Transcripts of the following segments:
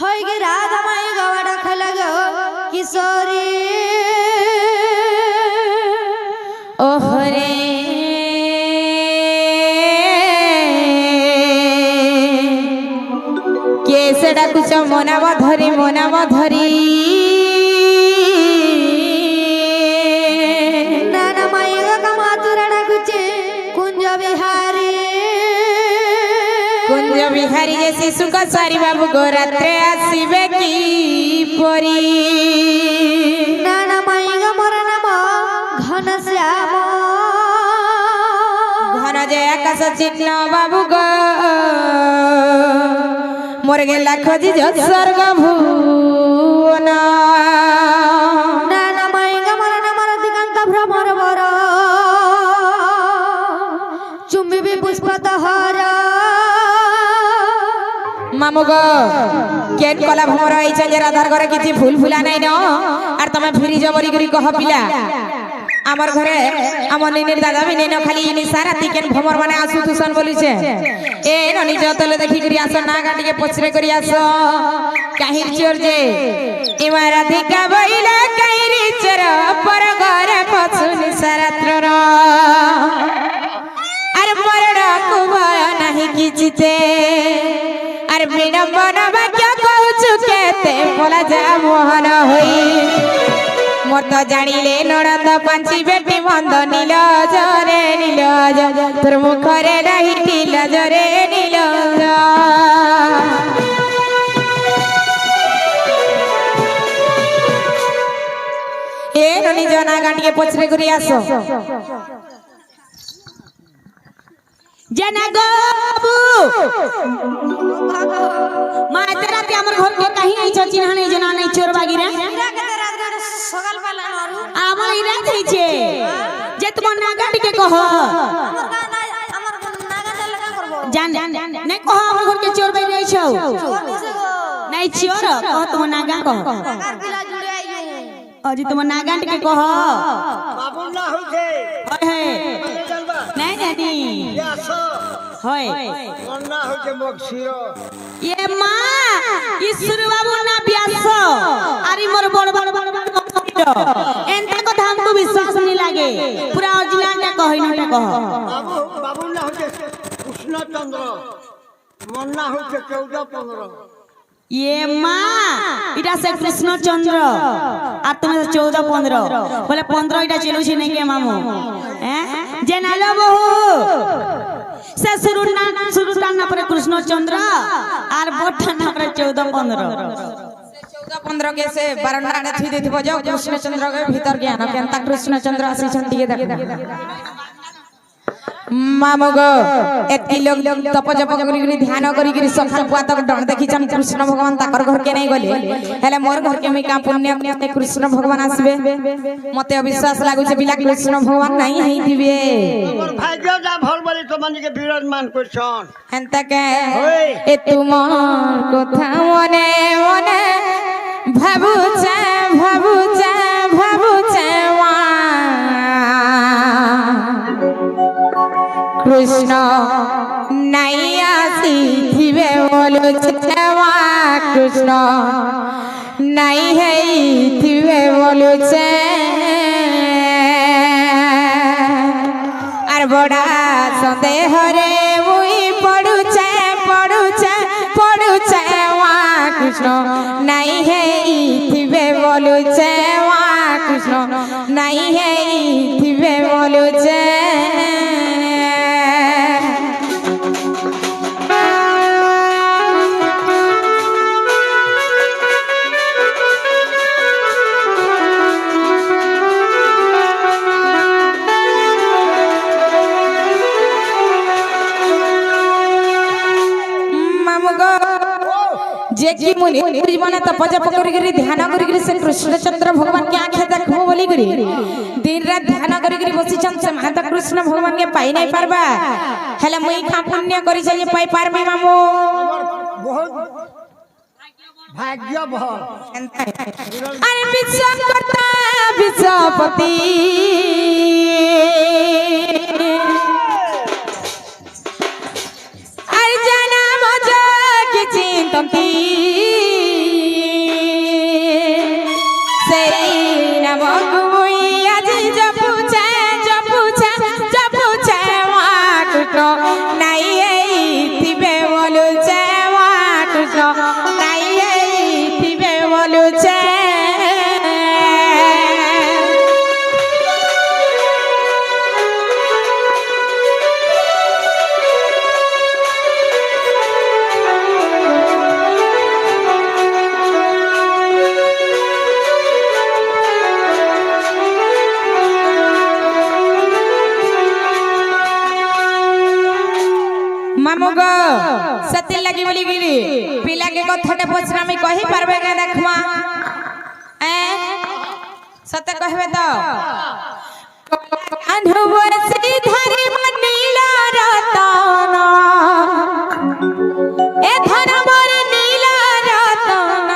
होय गे राधा माई गवडा खलग किशोरी ओहरे केसे डाकुच मोनाव धरी नाना माई गमातुरा डाकुचे कुंज बिहारी जे शिशु का सारी बाबू गोरात्रे आसीबे की परी नाना माई मोर नाम घनश्याम घन जय आकाश चिन्ह बाबू गो मोर गेला खोजी स्वर्ग भुवन नाना माई मोर नाम दिगंत भ्रमर बर चुम्बी भी पुष्पत हर मामू गो केन कला भमर आइछ जे राधार घरे किछि फूल फुला नै न आर तमे फिरी जबरी करी कह पिला आमर घरे आमर निनिर दादा भी नेनो खाली निशा राती केन भमर माने आसु तुसन बोलिछे ए ननी जतले देखि करी आस ना गाटी के पछरे करी आस काहिर चोर जे इमाराधिका बइला काहिरी चोर पर घरे पछु निशा रात्र अरे मरण को भय नाही किछिते अरे विडंबन वाक्य कहूचु केते बोला जा मोहन होई मोर तो जानिले नणंद पांची बेटी मंद नीलज रे नीलज तोर मुखरे रही नीलज रे नीलज ए ननी जना गाटिके पछरे करी आसो जना गबू माय तेरा ते हमर घर के कहीं आई छ चिन्हा नहीं जना नहीं चोर बागी रे सगल वाला आमर इरा थई छे जे तुम नागाट के कह हमर नागा लगा करबो जान नहीं कह हमर घर के चोर बागी रही छ नहीं चोर कह तुम नागा कह अजी तुम नागाट के कह बाबू ना होय छे होय नहीं दादी होय मन्ना होय छे मगसिरो ये मां ईश्वर बाबू ना ब्यास आरी मोर बड़ एंता कथा हमको विश्वास नहीं लागे पूरा ओरिजिनल ना कहै नटा कह बाबू ना होय कृष्ण चंद्र मन्ना होय 14-15 ये मां इटा से कृष्ण चंद्र आ तुम 14-15 बोले 15 इटा चलु छी नहीं के मामू हैं जे नालो बहु से सुरुटा ना पर कृष्ण चंद्र आर बोठा ना पर 14-15 14-15 के से 12 ने थी देथिबो जो कृष्ण चंद्र के भीतर ज्ञान केनता कृष्ण चंद्र आसी छंती के देख मामगो एति लोग तप जप करी ध्यान करी सखा पुआ तक डर देखि हम कृष्ण भगवान ताकर घर के नहीं गले हेले मोर घर के मैं का पुण्य करते कृष्ण भगवान आसबे मते अविश्वास लागु छे बिला कृष्ण भगवान नहीं हई दिबे हमर भाग्य जा भल बोली तो मन के विराजमान करछन एंता के ए तुमर कथा मने मने भाबुचे कृष्ण नहीं आसी थिबे बोलो छेवा कृष्ण नहीं है थिबे बोलो छे आर बड़ा संदेह रे मुई पड़ुछे वा कृष्ण नहीं है थिबे बोलो छे वा कृष्ण नहीं है थिबे बोलो छे जे की मुनि जीवन तप जप करी ध्यान करी से कृष्णचंद्र भगवान के आंखे देखबो बोली करी दिन रात ध्यान करी बसी छन से माता कृष्ण भगवान के पाई नहीं पारबा हेले मुई का पुण्य करी जे पाई पारबे मामू बहुत भाग्य भल अरे विश्वास करता विश्वपति अरे जाना मजा की चिंतती बोलुचे मामू गो सती लगी बोली गिरी पिला के कथटे पछरा में कहि परबे के देखमा ए सते कहबे तो अनुभव से धरे नीला रतन ए धन मोर नीला रतन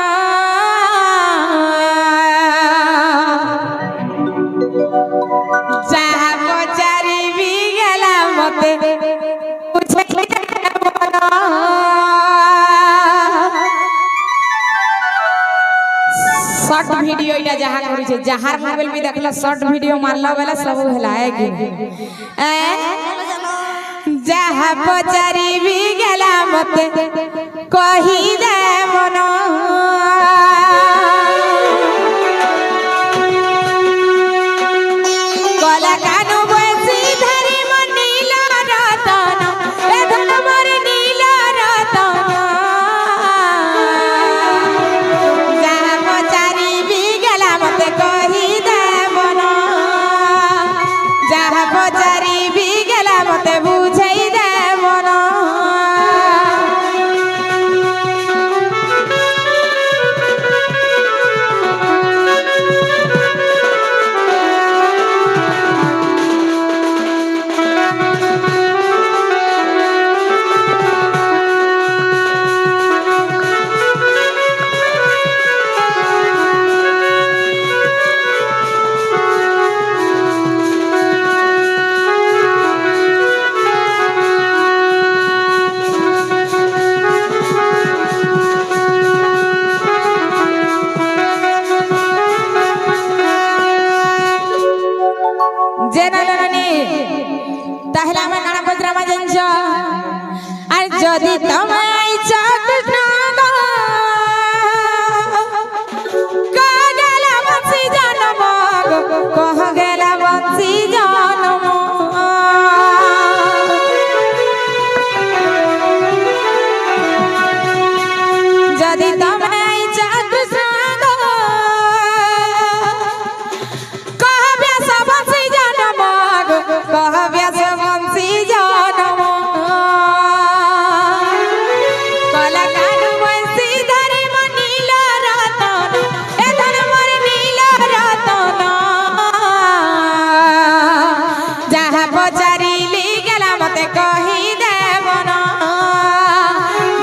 जहा पचारी भी गेला मते शॉर्ट वीडियो इटा जहा करी छे जहार मोबाइल भी देखला शॉर्ट वीडियो मारला वाला सब होला है कि जहा पचारी भी गेला मते कहि दे मन गला कानु बसी धरी मन नीला रतन ए धन मोर नीला रतन जहा पचारी भी गेला मते कहि दे मन जहा पचारी भी गेला मते बुझाई दे मन ताहला में गाना बजरा में जंजा আর যদি তোমায় চাকনা গো কহ গেলা বংশী জন্ম গো কহ গেলা বংশী জন্ম যদি তোমায় চাকনা গো কহ ব্যাস বংশী জন্ম গো কহ ব্যাস বংশী জন্ম কলা কানু বংশী ধরে মন নীলা রতন এ ধন মোর নীলা রতন যাহা পচারিলি গেলা মতে কহি দেবন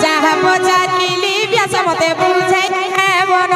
যাহা পচারিলি ব্যাস মতে বুঝাই দেবন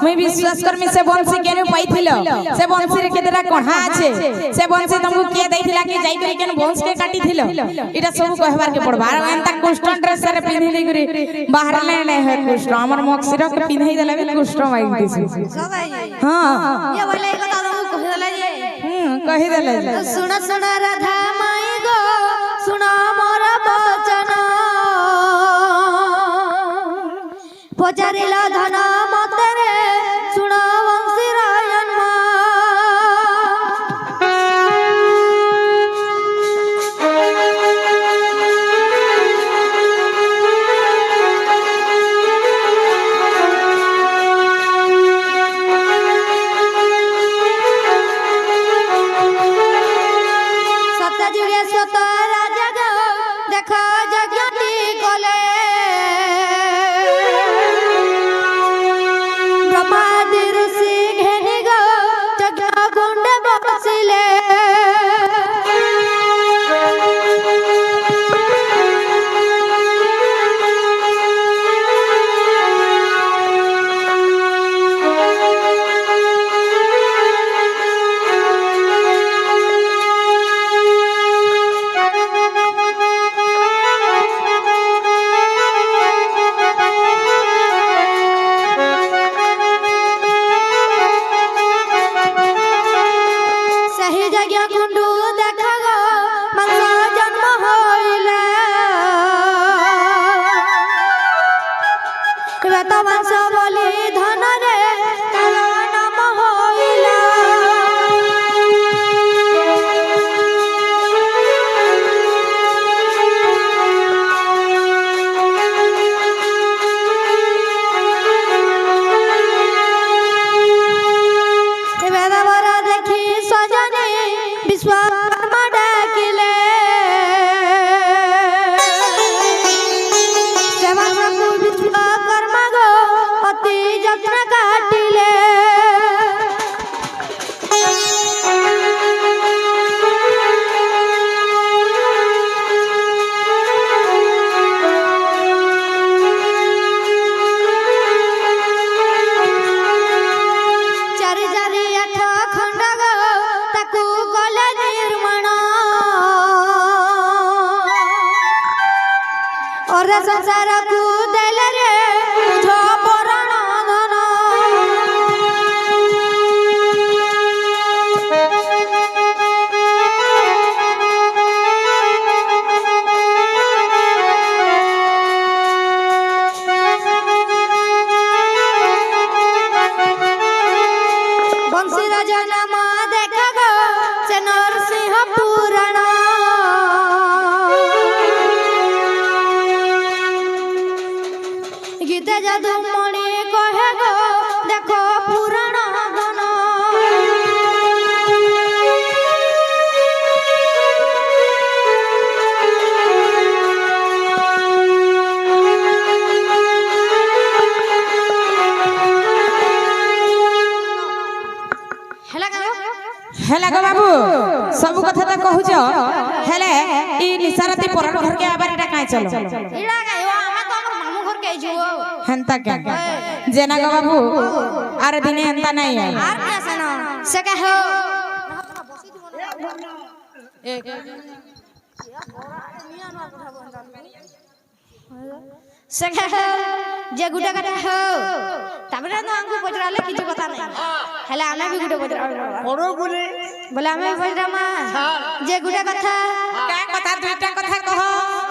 मुई विश्वास कर्मी से बंसी केनु पाइथिलो से बंसी रे केतेरा कढ़ा आछे से बंसी तुमको के दैथिला कि जाई करी केनु बंस के काटिथिलो इटा सब कहबार के पड़बा और एंता कुष्टन ड्रेस रे पिन्हि ले करी बाहर ले ले है कुष्ट हमर मक्सिर के पिन्हि देला बे कुष्ट माई दिसी हां ये बोले कथा तुमको कहि देला जे कहि देला सुन सुन राधा माई गो सुना मोर वचन पचारिला धन मते रे सुन वंशी रायन सत्य जुगे सत राजा गो देखा संसार को देले रे बुझो बरण धन बंशी जनम देखा गो से नरसिंह पुराण गीते जादू मणि कहे गो देखो पुराण गण हेला गो बाबू सब कथा त कहूछ हेले ई निसारती पुराण घर के आबार एटा काई चलो इडा गायो आमे तो हमर मामू घर के जो हंता क्या जेना गो बाबू अरे दिने हंता नहीं है आर कैसे ना से कहो से कहो जे गुडा कटा हो तबरे तो हमको पचराले किछु पता नहीं हेला आमे भी गुडा पचरा पड़ो गुले बोले आमे पचरा मा जे गुडा कथा का कथा दुईटा कथा कह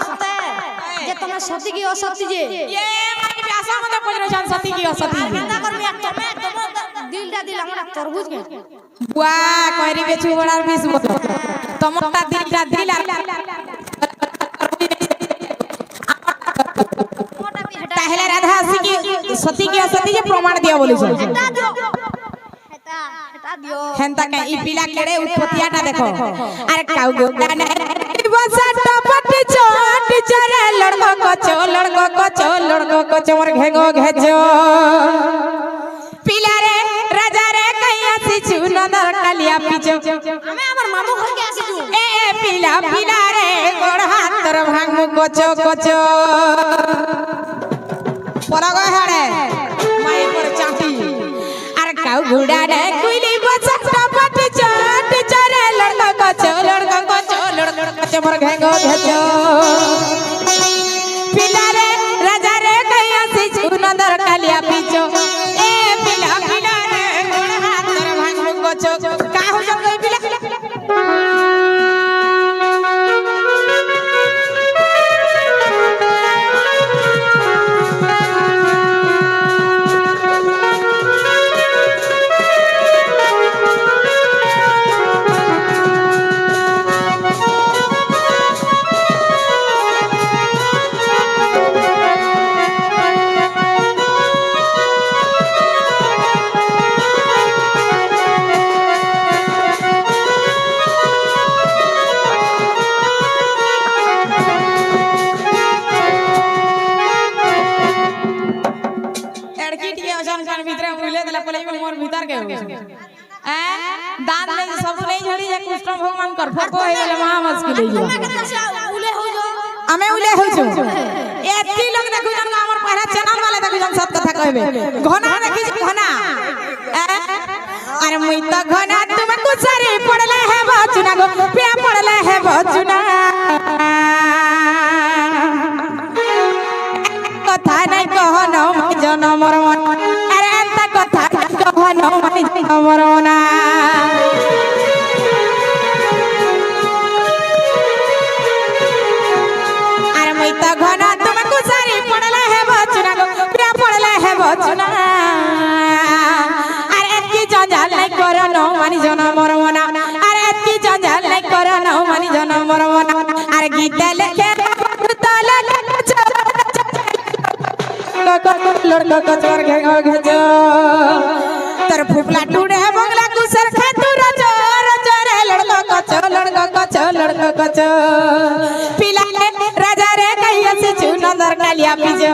सते जे तमे सती की असती जे ये माने व्यासा मत पजरो जान सती की असती केना करबी तमे दिलटा दिल हमरा तरबूज के बुआ करी बेचू बड़ार बीस तमता दिलटा दिल पहले राधा सती की असती जे प्रमाण दिया बोली छो हटा दियो हेंता का ई पीला केड़े उत्पत्तियाटा देखो अरे काउ गोदा ने बसट पट चोट चरे लड़को को चोर घेगो घेजो पीला रे राजा रे कहिया सिचु नदर कलिया पिचो हमें हमर मामू घर के आसी छु ए पीला रे गोड़ हाथ तर भांग कोचो परगो हेड़े माई पर चाटी अरे काउ घुड़ा रे कुइली बसट पट चोट चरे लड़को को मोर घेगो घेजो पीला रे राजा रे कहिया सिचु नदर कलिया पिचो ए पीला रे गोड़ हाथ तर भांग कोचो का हो जब पीला दान ले सब नहीं झड़ी या कृष्ण भगवान कर फोको हे गेले महा मुश्किल हे उले हो जो हमें उले हो छु एती लोग देखु जन हमर पहरा चैनल वाले देखु जन सब कथा कहबे घना देखि घना अरे मुई त घना तुम कुसरी पड़ले है बचुना गो पिया पड़ले है बचुना कथा नहीं कहनो जनमर अरे अंत कथा कहनो जनमर ना अरे मुई त घना तुम कुसरी पड़ले है बचुना गो पिया पड़ले है बचुना अरे की जंजाल नहीं करनो मानी जनमर ना अरे की जंजाल नहीं करनो मानी जनमर ना अरे गीत लिखे लड़को चोर घेजो तर फुफला टूडे बंगला कुसर खातू रजो रे लड़को कचो पीला राजा रे कहिया से चुनदर कालिया पिजो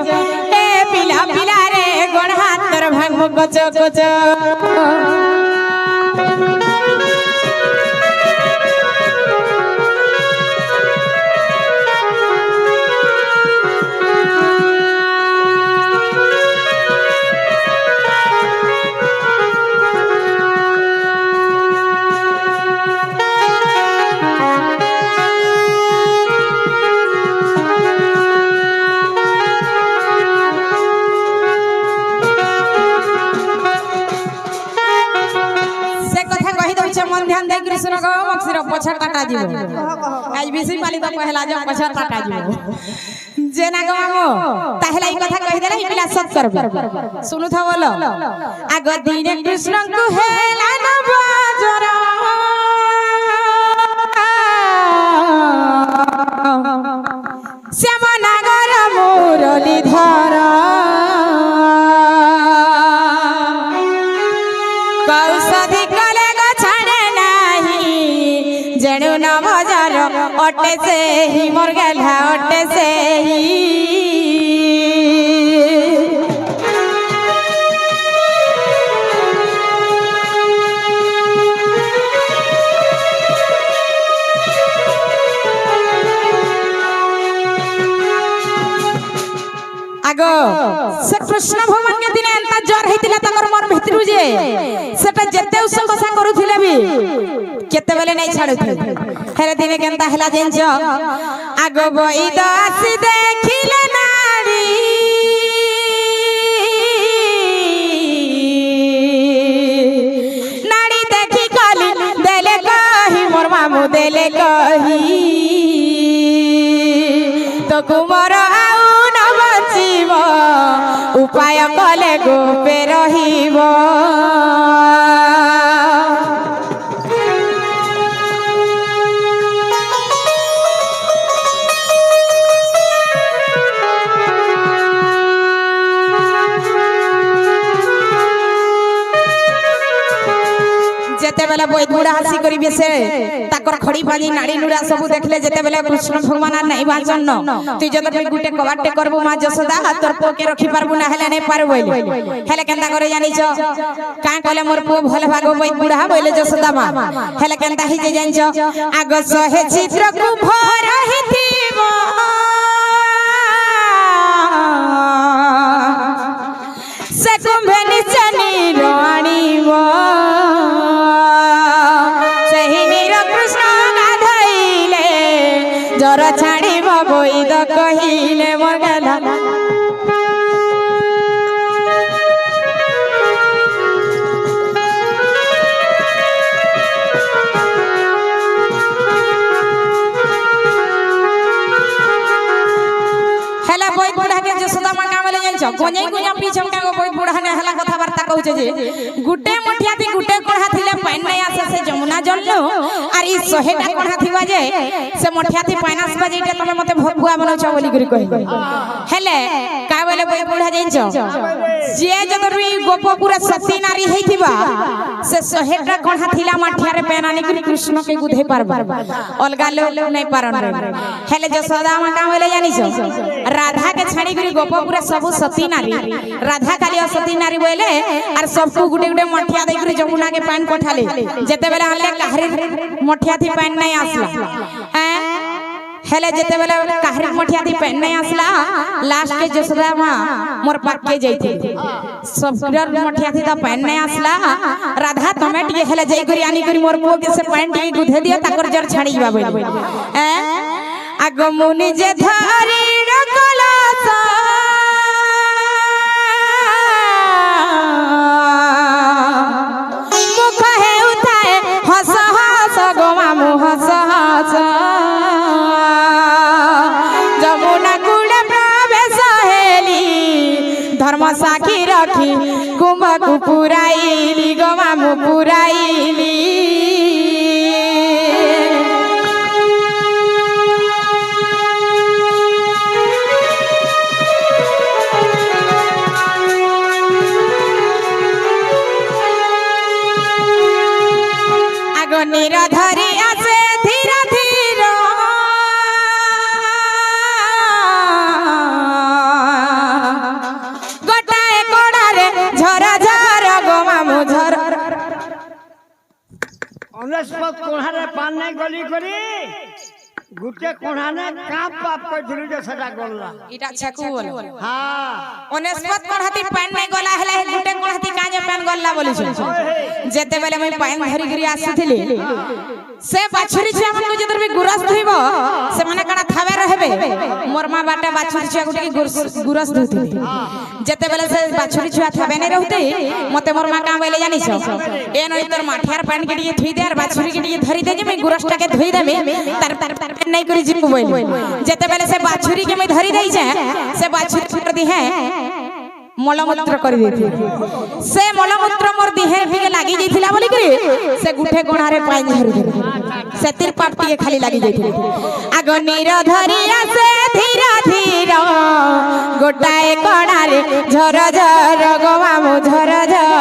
ए पीला रे गोड़ हाथ तर भांग कचो हारमोनियम ध्यान दे कृष्ण को मक्सिर पछर काटा जीवो आज बेसी पाली तो कहला जो पछर काटा जीवो जेना गमामो ताहला ई कथा कहि देला ई पिला सब करबे सुनु था बोलो आग दिने कृष्ण को हेला न बाजर श्याम नागर मुरली धर कौशधि कले गो छाड़े नाही जेणु न बजार अटे से ही मोर गेला अटे से ही आगो से कृष्ण भगवान के दिन एंता जर हेतिला तकर मन भितरु जे सेटा जते उसम कसा करूथिले भी केते बेले नै छाडुथिले हेरे दिने केंता हला जेंच आगो बईद आसी देखिले नारी नारी देखि कली देले कही मोर मामू देले कही तो कुमार उपाय कले गोपे रहिब जेते बेले बहुत बुढ़ा हसी करिबे से ताकर खड़ी बाजी नाड़ी नुड़ा सब देखले जेते बेले कृष्ण भगवान नहीं बाचन तू जद तू गुटे कबाटे करबो मां जसोदा तोर पो के रखी पारबो ना हेले नहीं पारबो हेले केनता करे जानि छ का कहले मोर पो भले भागो बहुत बुढ़ा बोले जसोदा मां हेले केनता हि जे जानि छ आग सहे चित्र को भर हिथिबो से कुंभे निचनी राणीबो जर छाड़ी बईद कहिले मोर गेला हेला बई बुढ़ा के जसोदा मां का बोले जानि छ गोഞ്ഞै गुഞ്ഞा पीछम का बई बुढ़ा ने हेला कथा वार्ता कहू जे गुटे मुठिया थी गुटे कोढ़ा थिले पाइन नै आसे से जमुना जल्लो आर ई 100टा कोढ़ा थिबा जे से मुठिया थी पाइनास बजेटे तमे मते भुआ बनौ छ बोली करी कहि हेले का बोले बई बुढ़ा जानि छ जे जदरुई गोप पूरा सती नारी हेथिबा से 100टा कोढ़ा थिला मठिया रे पेनानी करी कृष्ण के गुधे पारबा अलगा लोग नै पारन हेले जसोदा मां का बोले जानि छ राधा के छाड़ी करी गोप पूरा सब सती नारी राधा काली सती नारी बोले आर सबको गुटे गुटे मठिया दे करी जमुना के पानी पठाले जेते बेले आले काहरी मठिया थी पानी नहीं आसला हैं हेले जेते बेले काहरी मठिया थी पानी नहीं आसला लास्ट के जसोदा मां मोर पाक के जइथि सब मठिया थी त पानी नहीं आसला राधा तमे टिके हेले जई करी आनी करी मोर पो के से पानी टिके गुधे दियो ताकर जर छाड़ी बा बोली हैं आगो मुनि जे धारी कलासा मुख है उठाए हस हस गो मामू हस हस जमुना कूड़े प्रवेश हेली धर्म साखी रखी कुंभ को पुराइली गो मामू पुराइली निराधारी आसे धीरा धीरा गोटाए कोड़ारे झरा झरा गो मामू झर अनस्पत कोणारे पान नहीं गली करी गुटे कोणाने काप पाप कर दिलु जे सदा गल्ला इटा छकु बोल हां अनस्पत कोणाती पान नहीं गला हला गुटे कोणाती काजे पान गल्ला बोली छ जेते बेले मैं पानी धरी गिरी आसीथिली से बाछुरी छुआ मन को जदर भी गुरस धुइबो से माने कणा थावे रहबे मोर मां बाटा बाछुरी छुआ गुटे की गुरस धुइथिली जेते बेले से बाछुरी छुआ थावे नै रहते मते मोर मां का बेले जानि छ ए नई तोर माठियार पानी के लिए थुई दे और बाछुरी के लिए धरी दे जे मैं गुरसटा के धुई देबे तार नै करी जिपु बोल जेते बेले से बाछुरी के मैं धरी देई जे से बाछुरी कर दी है मलमूत्र कर देथि से मलमूत्र मोर दिहे फिके लागी जइथिला बोली करी से गुठे गोणारे पाइन धरि दे से तीर पापटी के खाली लागी जइथिला आगो नीर धरिया से धीरा धीरा गोटाए कोणारे झर झर गोवा मो झर झर